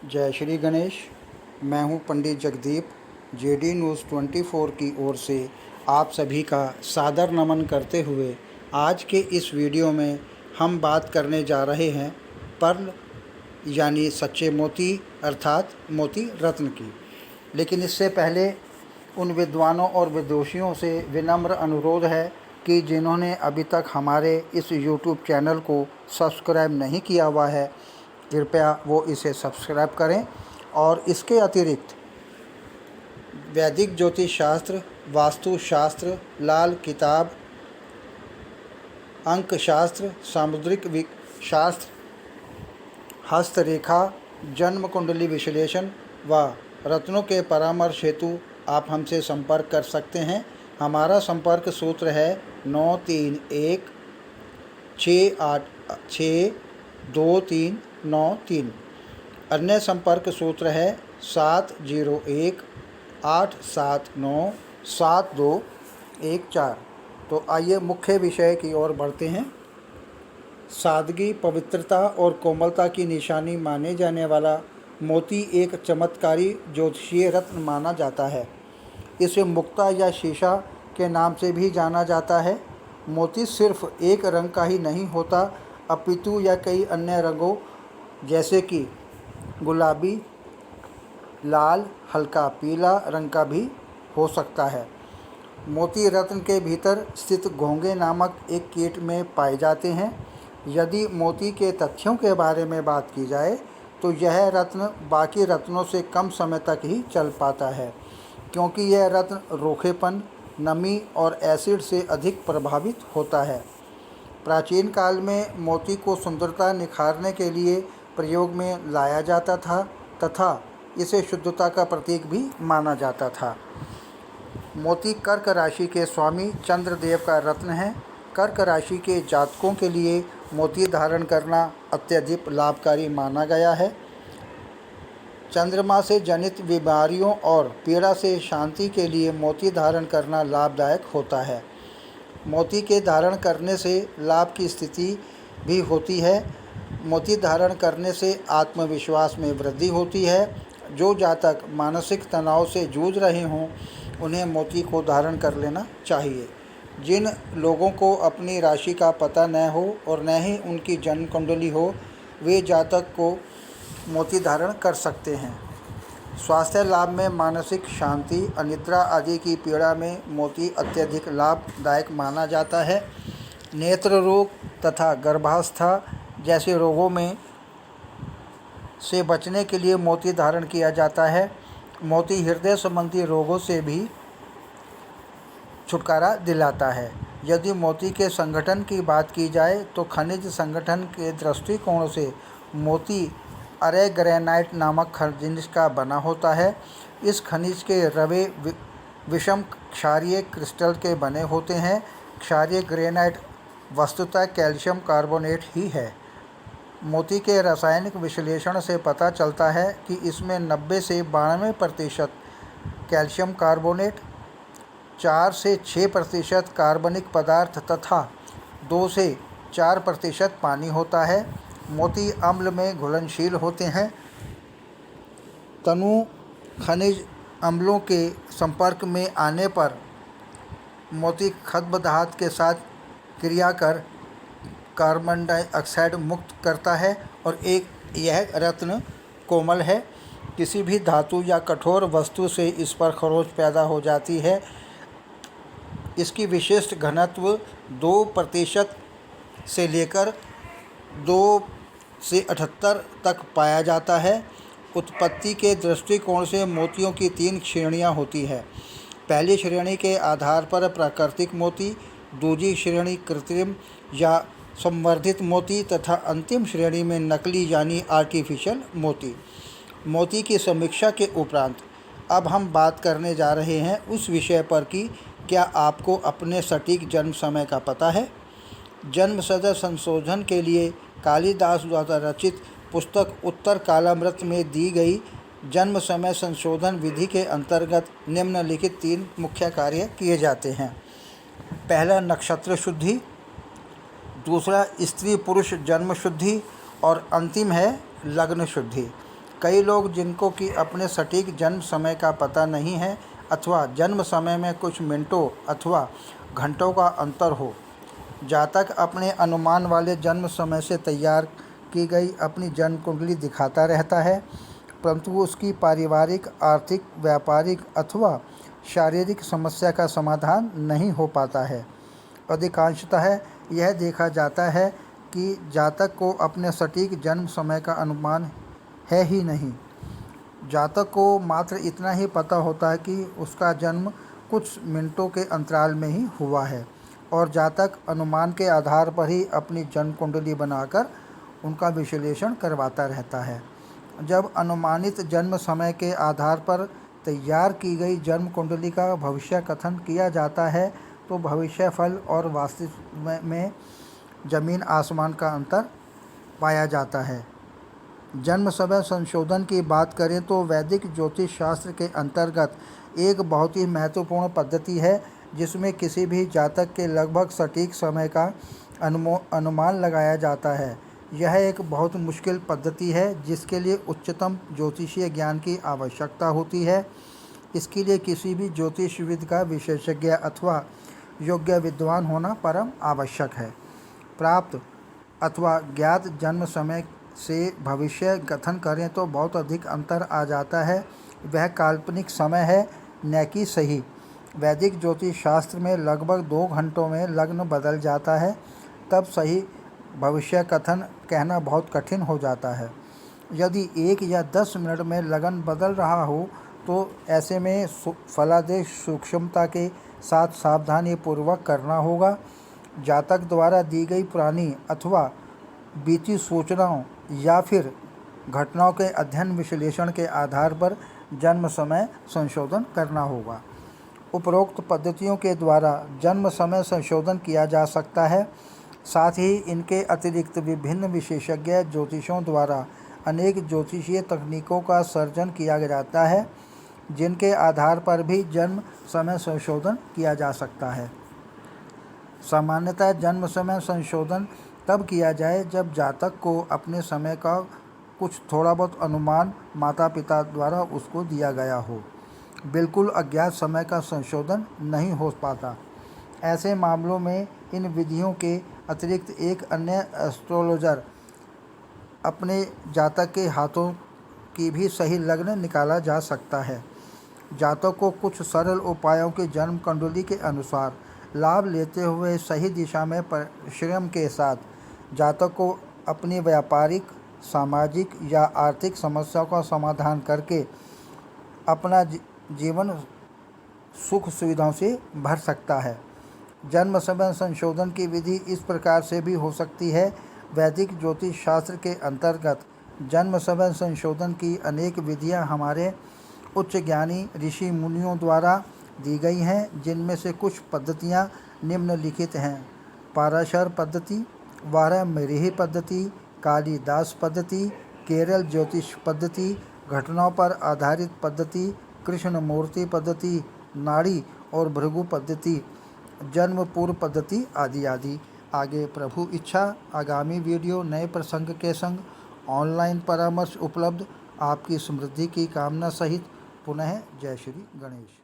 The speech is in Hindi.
जय श्री गणेश। मैं हूं पंडित जगदीप। जेडी न्यूज़ 24 की ओर से आप सभी का सादर नमन करते हुए आज के इस वीडियो में हम बात करने जा रहे हैं पर्ल यानी सच्चे मोती अर्थात मोती रत्न की। लेकिन इससे पहले उन विद्वानों और विदुषियों से विनम्र अनुरोध है कि जिन्होंने अभी तक हमारे इस YouTube चैनल को सब्सक्राइब नहीं किया हुआ है, कृपया वो इसे सब्सक्राइब करें। और इसके अतिरिक्त वैदिक ज्योतिष शास्त्र, वास्तु शास्त्र, लाल किताब, अंक शास्त्र, सामुद्रिक शास्त्र, हस्तरेखा, जन्म कुंडली विश्लेषण व रत्नों के परामर्श हेतु आप हमसे संपर्क कर सकते हैं। हमारा संपर्क सूत्र है 9316862393। अन्य संपर्क सूत्र है 7018797214। तो आइए मुख्य विषय की ओर बढ़ते हैं। सादगी, पवित्रता और कोमलता की निशानी माने जाने वाला मोती एक चमत्कारी ज्योतिषीय रत्न माना जाता है। इसे मुक्ता या शीशा के नाम से भी जाना जाता है। मोती सिर्फ एक रंग का ही नहीं होता, अपितु यह कई अन्य रंगों जैसे कि गुलाबी, लाल, हल्का पीला रंग का भी हो सकता है। मोती रत्न के भीतर स्थित घोंघे नामक एक कीट में पाए जाते हैं। यदि मोती के तथ्यों के बारे में बात की जाए तो यह रत्न बाकी रत्नों से कम समय तक ही चल पाता है, क्योंकि यह रत्न रूखेपन, नमी और एसिड से अधिक प्रभावित होता है। प्राचीन काल में मोती को सुंदरता निखारने के लिए प्रयोग में लाया जाता था तथा इसे शुद्धता का प्रतीक भी माना जाता था। मोती कर्क राशि के स्वामी चंद्रदेव का रत्न है। कर्क राशि के जातकों के लिए मोती धारण करना अत्यधिक लाभकारी माना गया है। चंद्रमा से जनित बीमारियों और पीड़ा से शांति के लिए मोती धारण करना लाभदायक होता है। मोती के धारण करने से लाभ की स्थिति भी होती है। मोती धारण करने से आत्मविश्वास में वृद्धि होती है। जो जातक मानसिक तनाव से जूझ रहे हों उन्हें मोती को धारण कर लेना चाहिए। जिन लोगों को अपनी राशि का पता न हो और न ही उनकी जन्म कुंडली हो, वे जातक को मोती धारण कर सकते हैं। स्वास्थ्य लाभ में मानसिक शांति, अनिद्रा आदि की पीड़ा में मोती अत्यधिक लाभदायक माना जाता है। नेत्र रोग तथा गर्भावस्था जैसे रोगों में से बचने के लिए मोती धारण किया जाता है। मोती हृदय संबंधी रोगों से भी छुटकारा दिलाता है। यदि मोती के संगठन की बात की जाए तो खनिज संगठन के दृष्टिकोण से मोती अरेग्रेनाइट नामक खनिज का बना होता है। इस खनिज के रवे विषम क्षारीय क्रिस्टल के बने होते हैं। क्षारीय ग्रेनाइट वस्तुतः कैल्शियम कार्बोनेट ही है। मोती के रासायनिक विश्लेषण से पता चलता है कि इसमें 90 से 92% कैल्शियम कार्बोनेट, 4 से 6% कार्बनिक पदार्थ तथा 2 से 4% पानी होता है। मोती अम्ल में घुलनशील होते हैं। तनु खनिज अम्लों के संपर्क में आने पर मोती खद्य धातु के साथ क्रिया कर कार्बन डाइऑक्साइड मुक्त करता है और यह रत्न कोमल है। किसी भी धातु या कठोर वस्तु से इस पर खरोंच पैदा हो जाती है। इसकी विशिष्ट घनत्व 2% से लेकर 2 से 78 तक पाया जाता है। उत्पत्ति के दृष्टिकोण से मोतियों की 3 श्रेणियां होती है। पहली श्रेणी के आधार पर प्राकृतिक मोती, दूसरी श्रेणी कृत्रिम या संवर्धित मोती तथा अंतिम श्रेणी में नकली यानी आर्टिफिशियल मोती। मोती की समीक्षा के उपरांत अब हम बात करने जा रहे हैं उस विषय पर कि क्या आपको अपने सटीक जन्म समय का पता है। जन्म समय संशोधन के लिए कालिदास द्वारा रचित पुस्तक उत्तर कालामृत में दी गई जन्म समय संशोधन विधि के अंतर्गत निम्नलिखित 3 मुख्य कार्य किए जाते हैं। पहला, नक्षत्र शुद्धि। दूसरा, स्त्री पुरुष जन्म शुद्धि और अंतिम है लग्न शुद्धि। कई लोग जिनको कि अपने सटीक जन्म समय का पता नहीं है अथवा जन्म समय में कुछ मिनटों अथवा घंटों का अंतर हो, जातक अपने अनुमान वाले जन्म समय से तैयार की गई अपनी जन्म कुंडली दिखाता रहता है, परंतु उसकी पारिवारिक, आर्थिक, व्यापारिक अथवा शारीरिक समस्या का समाधान नहीं हो पाता है। अधिकांशतः यह देखा जाता है कि जातक को अपने सटीक जन्म समय का अनुमान है ही नहीं। जातक को मात्र इतना ही पता होता है कि उसका जन्म कुछ मिनटों के अंतराल में ही हुआ है और जातक अनुमान के आधार पर ही अपनी जन्म कुंडली बनाकर उनका विश्लेषण करवाता रहता है। जब अनुमानित जन्म समय के आधार पर तैयार की गई जन्म कुंडली का भविष्य कथन किया जाता है तो भविष्य फल और वास्तविक में जमीन आसमान का अंतर पाया जाता है। जन्म समय संशोधन की बात करें तो वैदिक ज्योतिष शास्त्र के अंतर्गत एक बहुत ही महत्वपूर्ण पद्धति है जिसमें किसी भी जातक के लगभग सटीक समय का अनुमान लगाया जाता है। यह एक बहुत मुश्किल पद्धति है जिसके लिए उच्चतम ज्योतिषीय ज्ञान की आवश्यकता होती है। इसके लिए किसी भी ज्योतिषविद का विशेषज्ञ अथवा योग्य विद्वान होना परम आवश्यक है। प्राप्त अथवा ज्ञात जन्म समय से भविष्य कथन करें तो बहुत अधिक अंतर आ जाता है। वह काल्पनिक समय है, न कि सही। वैदिक ज्योतिष शास्त्र में लगभग 2 घंटों में लग्न बदल जाता है, तब सही भविष्य कथन कहना बहुत कठिन हो जाता है। यदि 1 या 10 मिनट में लगन बदल रहा हो तो ऐसे में फलादेश सूक्ष्मता के साथ सावधानी पूर्वक करना होगा। जातक द्वारा दी गई पुरानी अथवा बीती सूचनाओं या फिर घटनाओं के अध्ययन विश्लेषण के आधार पर जन्म समय संशोधन करना होगा। उपरोक्त पद्धतियों के द्वारा जन्म समय संशोधन किया जा सकता है। साथ ही इनके अतिरिक्त विभिन्न विशेषज्ञ ज्योतिषों द्वारा अनेक ज्योतिषीय तकनीकों का सर्जन किया जाता है जिनके आधार पर भी जन्म समय संशोधन किया जा सकता है। सामान्यतः जन्म समय संशोधन तब किया जाए जब जातक को अपने समय का कुछ थोड़ा बहुत अनुमान माता पिता द्वारा उसको दिया गया हो। बिल्कुल अज्ञात समय का संशोधन नहीं हो पाता। ऐसे मामलों में इन विधियों के अतिरिक्त एक अन्य एस्ट्रोलॉजर अपने जातक के हाथों की भी सही लग्न निकाला जा सकता है। जातक को कुछ सरल उपायों की जन्म कुंडली के अनुसार लाभ लेते हुए सही दिशा में परिश्रम के साथ जातक को अपनी व्यापारिक, सामाजिक या आर्थिक समस्याओं का समाधान करके अपना जीवन सुख सुविधाओं से भर सकता है। जन्म समय संशोधन की विधि इस प्रकार से भी हो सकती है। वैदिक ज्योतिष शास्त्र के अंतर्गत जन्म समय संशोधन की अनेक विधियां हमारे उच्च ज्ञानी ऋषि मुनियों द्वारा दी गई हैं, जिनमें से कुछ पद्धतियां निम्नलिखित हैं: पाराशर पद्धति, वारामिहिर पद्धति, कालिदास पद्धति, केरल ज्योतिष पद्धति, घटनाओं पर आधारित पद्धति, कृष्णमूर्ति पद्धति, नाड़ी और भृगु पद्धति, जन्म पूर्व पद्धति आदि आदि। आगे प्रभु इच्छा आगामी वीडियो नए प्रसंग के संग ऑनलाइन परामर्श उपलब्ध। आपकी समृद्धि की कामना सहित पुनः जय श्री गणेश।